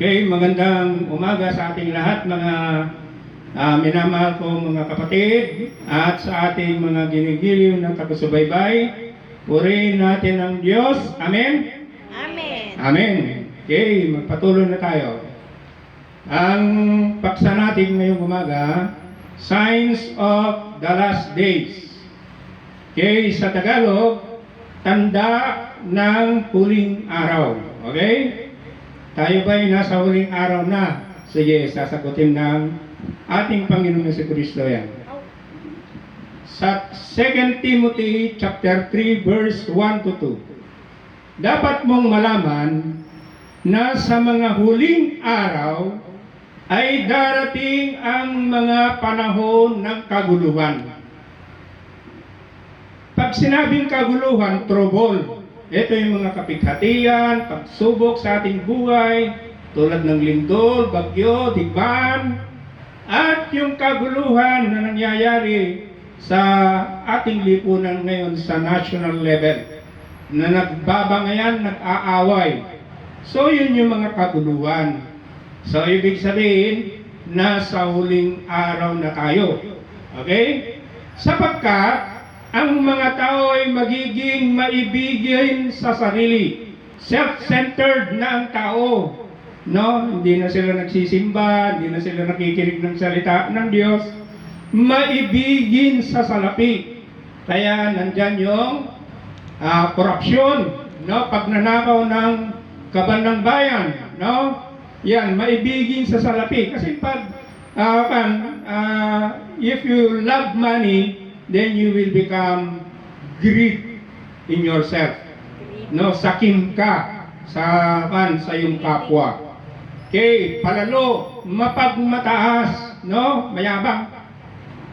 Okay, magandang umaga sa ating lahat mga minamahal kong mga kapatid at sa ating mga ginigiliw na taga-subaybay. Purihin natin ang Diyos. Amen? Amen. Amen. Okay, magpatuloy na tayo. Ang paksa natin ngayong umaga, Signs of the Last Days. Okay, sa Tagalog, tanda ng huling araw. Okay? Tayo ba'y nasa huling araw na? Sige, sasagutin ng ating Panginoon Jesucristo yan. Sa 2 Timothy chapter 3 verse 1 to 2. Dapat mong malaman na sa mga huling araw ay darating ang mga panahon ng kaguluhan. Pag sinabing kaguluhan, trouble. Ito yung mga kapighatian, pagsubok sa ating buhay, tulad ng lindol, bagyo, digmaan, at yung kaguluhan na nangyayari sa ating lipunan ngayon sa national level, na nagbabangayan, nag-aaway. So yun yung mga kaguluhan. So ibig sabihin, nasa huling araw na tayo. Okay? Sapagkat, ang mga tao ay magiging maibigin sa sarili. Self-centered na ang tao. No? Hindi na sila nagsisimba, hindi na sila nakikinig ng salita ng Diyos. Maibigin sa salapi. Kaya nandyan yung korupsyon, no? Pagnanakaw ng kaban ng bayan, no? Yan, maibigin sa salapi. Kasi pag if you love money, then you will become greed in yourself. No, sakim ka sa iyong kapwa. Okay, palalo, mapagmataas, no? Mayabang.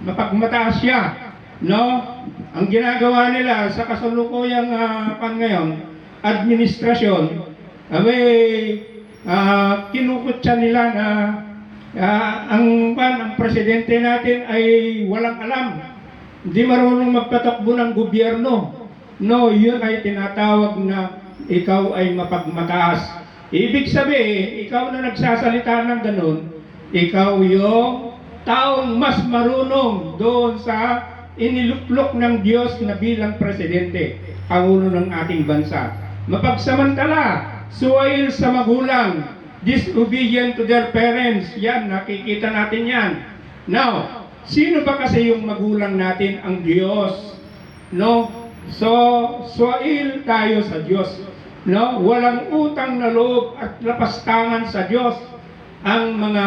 Mapagmataas siya, no? Ang ginagawa nila sa kasalukuyang ngayon, administrasyon, kinukutsa nila na ang presidente natin ay walang alam. Hindi marunong magpatakbo ng gobyerno. No, yun ay tinatawag na ikaw ay mapagmataas. Ibig sabihin, ikaw na nagsasalita ng ganun, ikaw yung taong mas marunong doon sa iniluklok ng Diyos na bilang presidente, pangulo ng ating bansa. Mapagsamantala, suwail sa magulang, disobedient to their parents. Yan, nakikita natin yan. Now, sino ba kasi yung magulang natin? Ang Diyos. No? So, suwail tayo sa Diyos. No? Walang utang na loob at lapastangan sa Diyos ang mga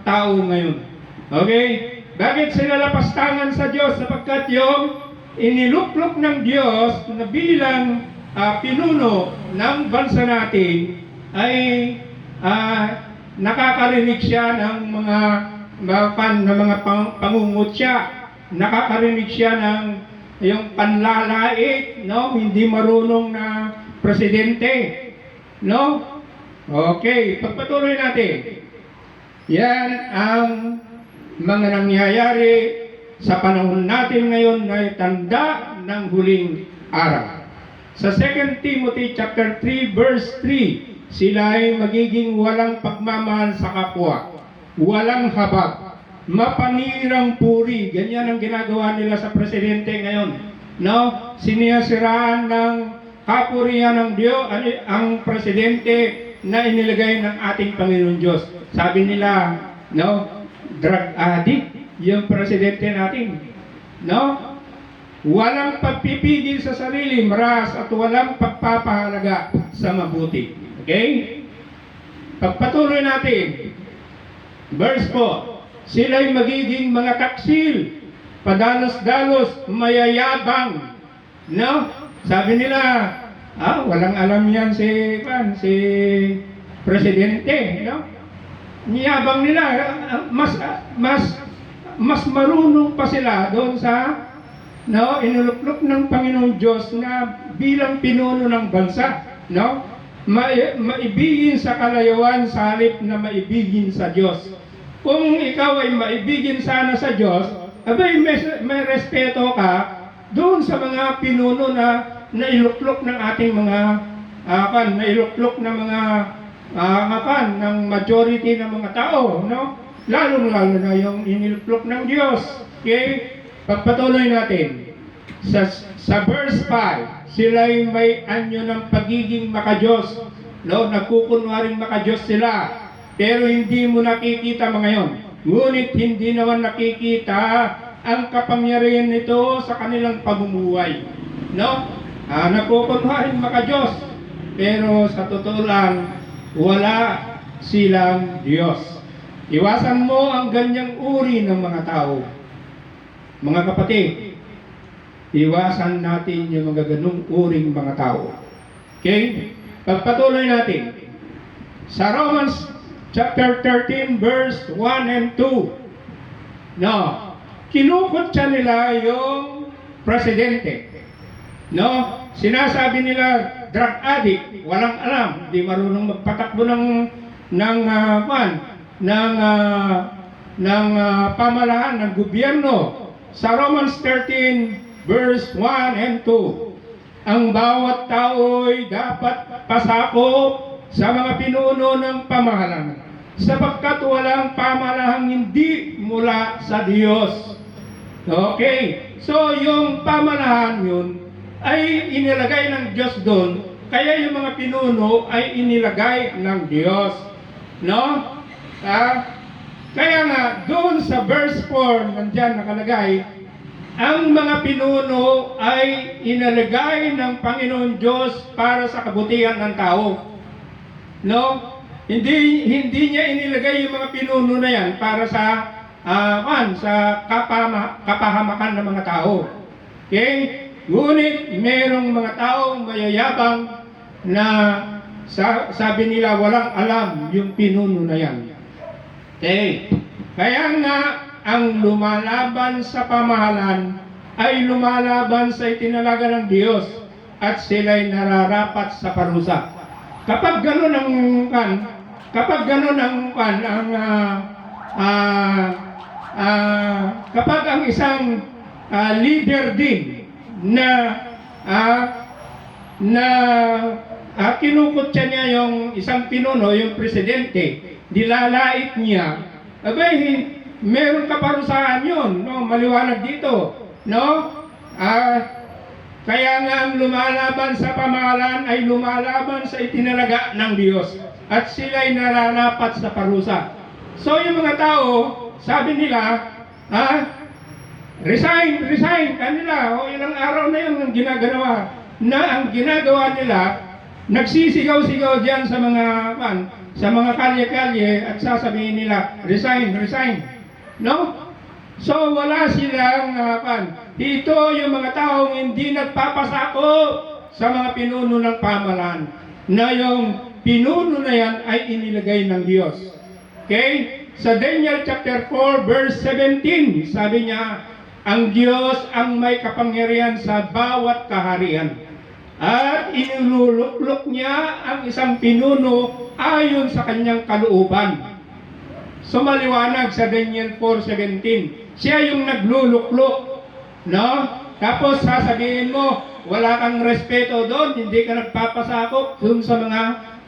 tao ngayon. Okay? Bakit sila lapastangan sa Diyos? Sapagkat yung iniluklok ng Diyos na bilang pinuno ng bansa natin ay nakakarinig siya ng mga pangungutya, nakakarinig siya ng yung panlalait, no? Hindi marunong na presidente, no? Okay, pagpatuloy natin. Yan ang mga nangyayari sa panahon natin ngayon na tanda ng huling araw. Sa 2 Timothy chapter 3 verse 3, sila ay magiging walang pagmamahal sa kapwa, walang habag, mapanirang puri. Ganyan ang ginagawa nila sa presidente ngayon. No? Siniyasiraan ng kapurihan ng Diyos ang presidente na inilagay ng ating Panginoon Diyos. Sabi nila, no, drug addict yung presidente natin. No? Walang pagpipigil sa sarili, maras at walang pagpapahalaga sa mabuti. Okay? Pagpatuloy natin. Verse 4. Sila'y magiging mga taksil, padalos-dalos, mayayabang. No? Sabi nila, walang alam yan si presidente, no? Niyabang nila, mas marunong pa sila doon sa inuluklok ng Panginoon Diyos na bilang pinuno ng bansa, no? Maibigin sa kalayuan sa halip na maibigin sa Diyos. Kung ikaw ay maibigin sana sa Diyos, may respeto ka doon sa mga pinuno na nailuklok ng ating mga nailuklok ng mga ng majority ng mga tao, no? Lalo na yung iniluklok ng Diyos. Okay? Pagpatuloy natin. Sa verse 5, sila'y may anyo ng pagiging makadiyos. No? Nagkukunwaring makadiyos sila. Pero hindi mo nakikita mga yon. Ngunit hindi naman nakikita ang kapangyarihan nito sa kanilang pamumuhay. No? Nagkukunwaring makadiyos. Pero sa totoo lang, wala silang Diyos. Iwasan mo ang ganyang uri ng mga tao. Mga kapatid, iwasan natin yung mga ganung uring mga tao. Okay? Pagpatuloy natin. Sa Romans chapter 13 verse 1 and 2. No, kinukutsa nila yung presidente. No, sinasabi nila drug addict, walang alam, di marunong magpatakbo ng pamahalaan ng gobyerno. Sa Romans 13 verse 1 and 2, ang bawat tao'y dapat pasakop sa mga pinuno ng pamahalaan, sapagkat walang pamalahang hindi mula sa Diyos. Okay, so yung pamalahan yun ay inilagay ng Diyos doon, kaya yung mga pinuno ay inilagay ng Diyos. No? Kaya nga, doon sa verse 4, nandyan nakalagay, ang mga pinuno ay inilagay ng Panginoon Diyos para sa kabutihan ng tao. No? Hindi niya inilagay yung mga pinuno na yan para sa kapahamakan ng mga tao. Okay? Ngunit merong mga taong mayayabang na sabi nila walang alam yung pinuno na yan. Okay. Kaya nga ang lumalaban sa pamahalan ay lumalaban sa itinalaga ng Diyos at sila'y nararapat sa parusa. Kapag gano'n kapag ang isang leader din na kinukutsa niya yung isang pinuno, yung presidente, dilalait niya, abay, meron kaparusahan yun, no? Maliwanag dito, no? Kaya nga ang lumalaban sa pamahalaan ay lumalaban sa itinalaga ng Diyos at sila'y nararapat sa parusa. So yung mga tao, sabi nila, resign kanila, o ilang araw na yun ang ginagawa, na ang ginagawa nila, nagsisigaw-sigaw diyan sa mga kalye-kalye at sasabihin nila, resign. No? So wala silang ito yung mga taong hindi nagpapasako sa mga pinuno ng pamahalaan, na yung pinuno na yan ay inilagay ng Diyos. Okay? Sa Daniel chapter 4 verse 17, sabi niya, ang Diyos ang may kapangyarihan sa bawat kaharian, at iniluluklok niya ang isang pinuno ayon sa kanyang kalooban. So maliwanag sa Daniel 4:17, siya yung nagluluklok, no? Tapos sasabihin mo, wala kang respeto doon, hindi ka nagpapasakop doon sa mga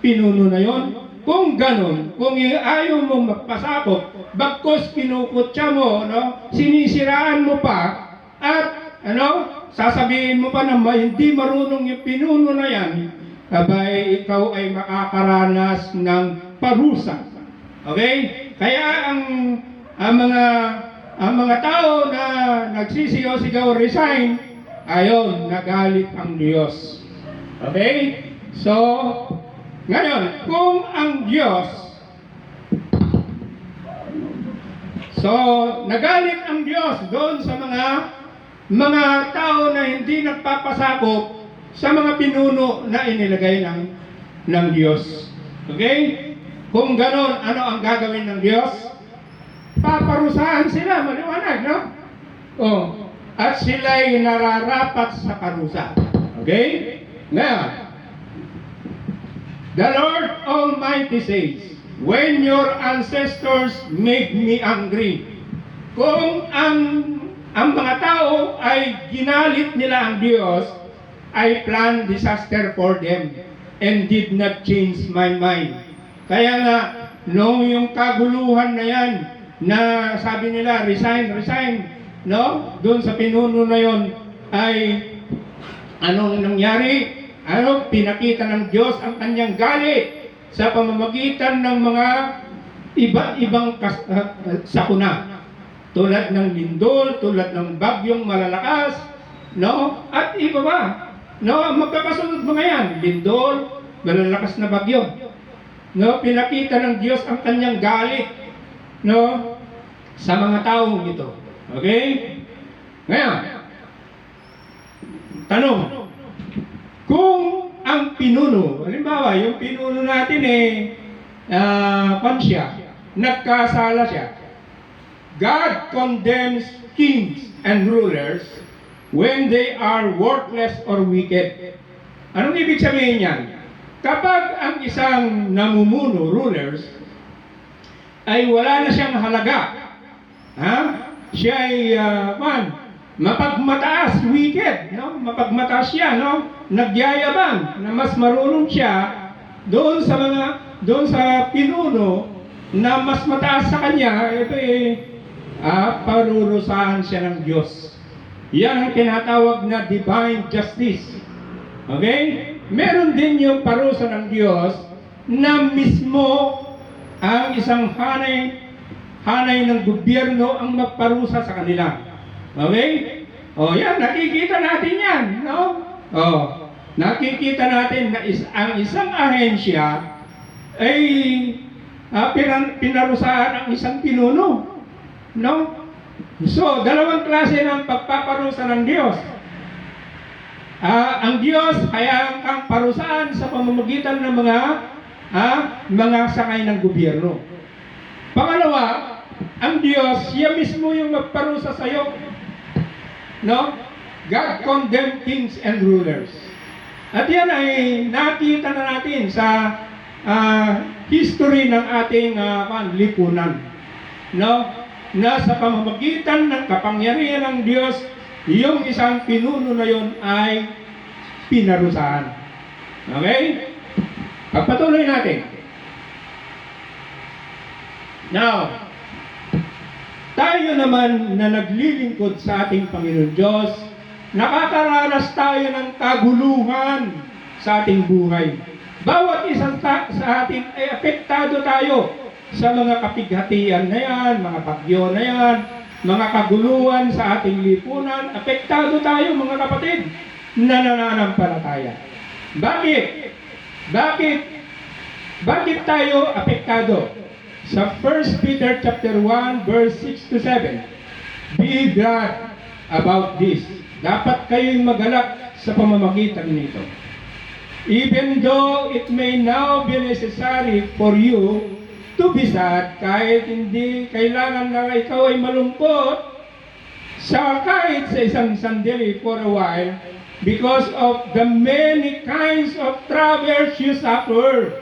pinuno na yon. Kung ganon, kung ayaw mong magpasakop, bagkos kinukutsa mo, no? Sinisiraan mo pa, at sasabihin mo pa na hindi marunong yung pinuno na yan, abay, ikaw ay makakaranas ng parusa. Okay? Kaya ang mga tao na nagsisigaw-sigaw resign, ayon, nagalit ang Diyos. Okay? So, ngayon, kung ang Diyos, nagalit ang Diyos doon sa mga tao na hindi nagpapasakop sa mga pinuno na inilagay ng Diyos. Okay? Kung ganon, ano ang gagawin ng Diyos? Paparusahan sila, maliwanag, no? At sila'y nararapat sa parusa. Okay? Ngayon, the Lord Almighty says, when your ancestors made me angry, kung ang mga tao ay ginalit nila ang Diyos, I planned disaster for them and did not change my mind. Kaya nga, nung yung kaguluhan na yan, na sabi nila, resign, resign, no? Doon sa pinuno na yon ay anong nangyari? Pinakita ng Diyos ang kanyang galit sa pamamagitan ng mga iba't ibang sakuna. Tulad ng lindol, tulad ng bagyong malalakas, no? At iba ba? No, magkakasunod mga yan, lindol, malalakas na bagyo. No, pinakita ng Diyos ang kanyang galit, no, sa mga taong ito. Okay? Ngayon, tanong, kung ang pinuno, halimbawa, yung pinuno natin nagkasala siya. God condemns kings and rulers when they are worthless or wicked. Anong ibig sabihin yan? Kapag ang isang namumuno, rulers, ay wala na siyang halaga, siya ay mapagmataas, wicked, no? Mapagmataas siya, no? Nagyayabang na mas marunong siya doon sa pinuno na mas mataas sa kanya, ito parurusahan siya ng Diyos. Yan ang tinatawag na divine justice. Okay? Meron din yung parusa ng Diyos na mismo ang isang hanay ng gobyerno ang magparusa sa kanila. Okay? Yan, nakikita natin yan, no? Nakikita natin na ang isang ahensya ay pinarusahan ang isang pinuno, no? So, dalawang klase ng pagpaparusa ng Diyos. Ang Diyos hayaan kang parusaan sa pamamagitan ng mga sakay ng gobyerno. Pangalawa, ang Diyos, siya mismo yung magparusa sa iyo. No? God condemn kings and rulers. At yan ay nakita na natin sa history ng ating lipunan. No? Na sa pamamagitan ng kapangyarihan ng Diyos, yung isang pinuno na yon ay pinarusahan. Okay? Pagpatuloy natin. Now, tayo naman na naglilingkod sa ating Panginoon Diyos, nakakaranas tayo ng kaguluhan sa ating buhay. Bawat isang sa atin ay apektado tayo sa mga kapighatian na yan, mga bagyo na yan, mga kaguluhan sa ating lipunan. Apektado tayo, mga kapatid, na nananampalataya. Bakit? Bakit tayo apektado? Sa 1 Peter chapter 1 verse 6 to 7. Be glad about this. Dapat kayo'y magalak sa pamamagitan nito. Even though it may now be necessary for you to be sad, kahit hindi kailangan na ikaw ay malungkot kahit sa isang sandali for a while, because of the many kinds of troubles you suffer.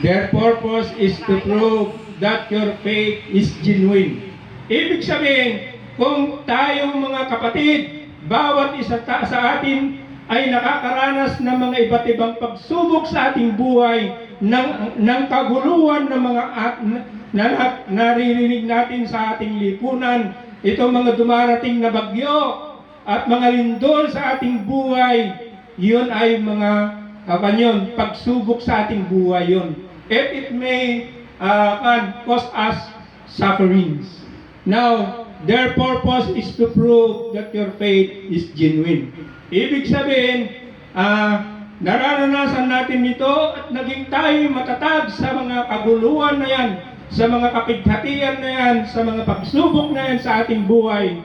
Their purpose is to prove that your faith is genuine. Ibig sabihin, kung tayong mga kapatid, bawat isa sa atin ay nakakaranas ng mga iba't ibang pagsubok sa ating buhay, ng kaguluhan ng mga naririnig natin sa ating lipunan, ito mga dumarating na bagyo at mga lindol sa ating buhay, yun ay mga pagsubok sa ating buhay yun. It may cause us sufferings. Now, their purpose is to prove that your faith is genuine. Ibig sabihin, nararanasan natin ito at naging tayo matatag sa mga kaguluhan na yan, sa mga kapighatian na yan, sa mga pagsubok na yan sa ating buhay.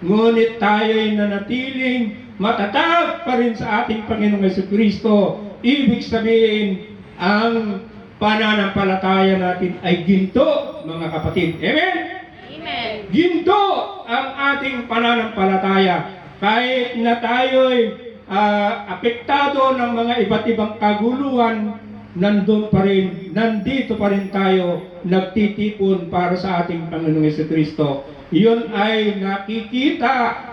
Ngunit tayo'y nanatiling matatag pa rin sa ating Panginoong Jesucristo. Ibig sabihin, ang pananampalataya natin ay ginto, mga kapatid. Amen? Amen. Ginto ang ating pananampalataya. Kahit na tayo'y apektado ng mga iba't ibang kaguluhan, nandito pa rin tayo nagtitipon para sa ating Panginoong Jesucristo. Iyon ay nakikita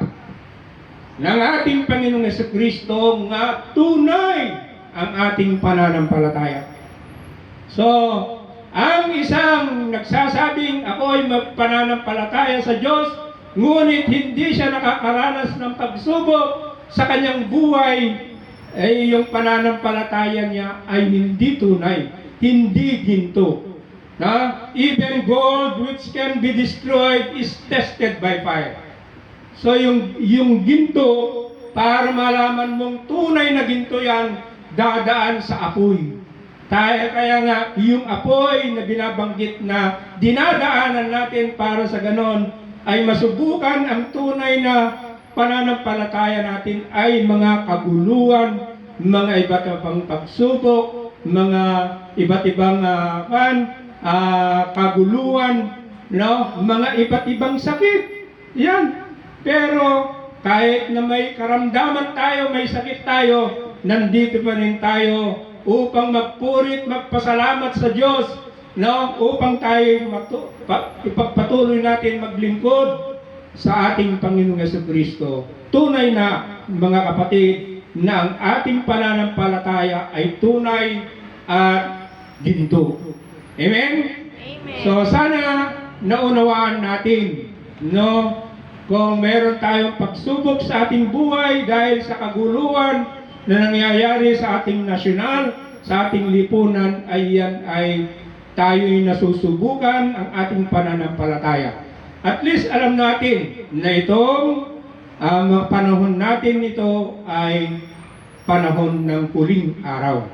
ng ating Panginoong Jesucristo nga tunay ang ating pananampalataya. So, ang isang nagsasabing ako'y magpananampalataya sa Diyos, ngunit hindi siya nakakaranas ng pagsubok sa kanyang buhay, ay yung pananampalataya niya ay hindi tunay, hindi ginto. Na even gold which can be destroyed is tested by fire. So yung ginto, para malaman mong tunay na ginto yan, dadaan sa apoy. Kaya nga, yung apoy na binabanggit na dinadaanan natin para sa ganon, ay masubukan ang tunay na pananampalataya natin ay mga kaguluhan, mga iba't ibang pagsubok, mga iba't ibang kaguluhan, no? Mga iba't ibang sakit. Yan. Pero kahit na may karamdaman tayo, may sakit tayo, nandito pa rin tayo upang magpurit, magpasalamat sa Diyos, no? Upang tayo ipagpatuloy natin maglingkod sa ating Panginoong Jesucristo. Tunay na, mga kapatid, na ang ating pananampalataya ay tunay at ginto. Amen? Amen. So sana naunawaan natin, no? Kung meron tayong pagsubok sa ating buhay dahil sa kaguluhan na nangyayari sa ating nasyonal, sa ating lipunan, ay yan ay tayo'y nasusubukan ang ating pananampalataya. At least alam natin na itong panahon natin ito ay panahon ng huling araw.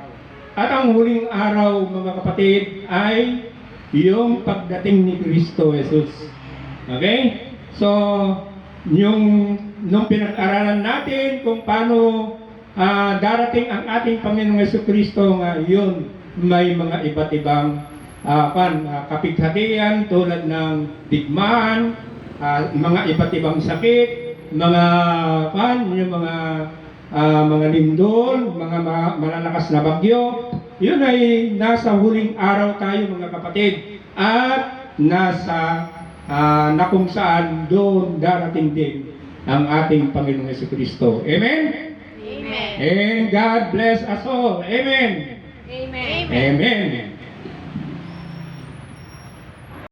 At ang huling araw, mga kapatid, ay yung pagdating ni Kristo Jesus. Okay? So, nung pinag-aralan natin kung paano darating ang ating Panginoong Jesucristo, yun, may mga iba't ibang kapighatian tulad ng digmaan, mga iba't ibang sakit, yung mga lindol, mga malalakas na bagyo. Yun ay nasa huling araw tayo, mga kapatid, at nasa na kung saan doon darating din ang ating Panginoong Jesucristo. Amen? Amen. And God bless us all. Amen. Amen. Amen.